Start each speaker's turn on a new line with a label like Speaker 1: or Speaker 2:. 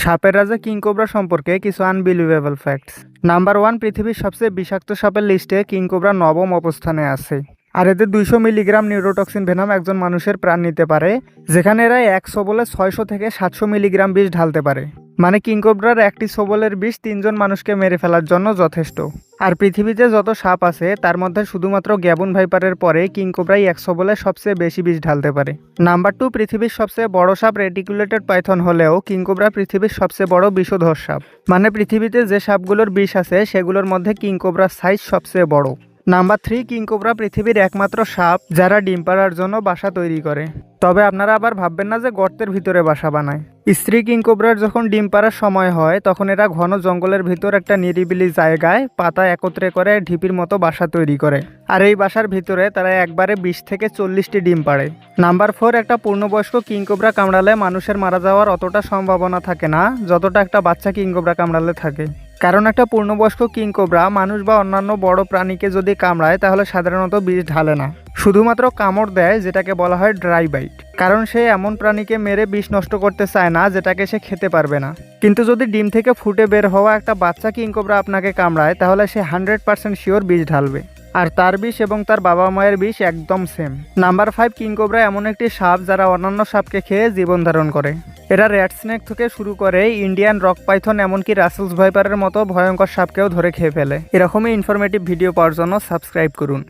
Speaker 1: সাপের রাজা king cobra সম্পর্কে কিছু আনবিলিভেবল ফ্যাক্টস। নাম্বার 1, পৃথিবীর সবচেয়ে বিষাক্ত সাপের লিস্টে কিং কোবরা 9ম অবস্থানে আছে। আর এদের 200 মিলিগ্রাম নিউরোটক্সিন ভেনাম একজন মানুষের প্রাণ নিতে পারে, যেখানে এরা এক সবলে 600 থেকে 700 মিলিগ্রাম বিষ ঢালতে পারে। মানে কিং কোবরার একটি সবলের বিষ 3 জন মানুষকে মেরে ফেলার জন্য যথেষ্ট। আর পৃথিবীতে যত সাপ আছে তার মধ্যে শুধুমাত্র গ্যাবন ভাইপারের পরে কিং কোবরাই এক সবলে সবচেয়ে বেশি বিষ ঢালতে পারে। নাম্বার 2, পৃথিবীর সবচেয়ে বড় সাপ রেটিকুলেটেড পাইথন হলেও কিং কোবরা পৃথিবীর সবচেয়ে বড় বিষধর সাপ। মানে পৃথিবীতে যে সাপগুলোর বিষ আছে সেগুলোর মধ্যে কিং কোবরার সাইজ সবচেয়ে বড়। নাম্বার 3, কিং কোবরা পৃথিবীর একমাত্র সাপ যারা ডিম পাড়ার জন্য বাসা তৈরি করে। তবে আপনারা আবার ভাববেন না যে গর্তের ভিতরে বাসা বানায়। স্ত্রী কিং কোবরার যখন ডিম পাড়ার সময় হয় তখন এরা ঘন জঙ্গলের ভিতর একটা নিরিবিলি জায়গায় পাতা একত্রে করে ঢিপির মতো বাসা তৈরি করে। আর এই বাসার ভিতরে তারা একবারে 20 থেকে 40টি ডিম পাড়ে। নাম্বার 4, একটা পূর্ণবয়স্ক কিং কোবরা কামড়ালে মানুষের মারা যাওয়ার অতটা সম্ভাবনা থাকে না যতটা একটা বাচ্চা কিং কোবরা কামড়ালে থাকে। কারণ একটা পূর্ণবয়স্ক কিং কোবরা মানুষ বা অন্যান্য বড় প্রাণীকে যদি কামড়ায় তাহলে সাধারণত বিষ ঢালে না, শুধুমাত্র কামড় দেয়, যেটাকে বলা হয় ড্রাই বাইট। কারণ সে এমন প্রাণীকে মেরে বিষ নষ্ট করতে চায় না যেটাকে সে খেতে পারবে না। কিন্তু যদি ডিম থেকে ফুটে বের হওয়া একটা বাচ্চা কিং কোবরা আপনাকে কামড়ায় তাহলে সে 100% শিওর বিষ ঢালবে। আর তার বিষ এবং তার বাবা মায়ের বিষ একদম সেম। নাম্বার 5, কিং কোবরা এমন একটি সাপ যারা অন্যান্য সাপকে খেয়ে জীবন ধারণ করে। এরা রেড স্নেক থেকে শুরু করে ইন্ডিয়ান রক পাইথন এমনকি রাসেলস ভাইপারের মতো ভয়ঙ্কর সাপকেও ধরে খেয়ে ফেলে। এরকমই ইনফরমেটিভ ভিডিও পাওয়ার জন্য সাবস্ক্রাইব করুন।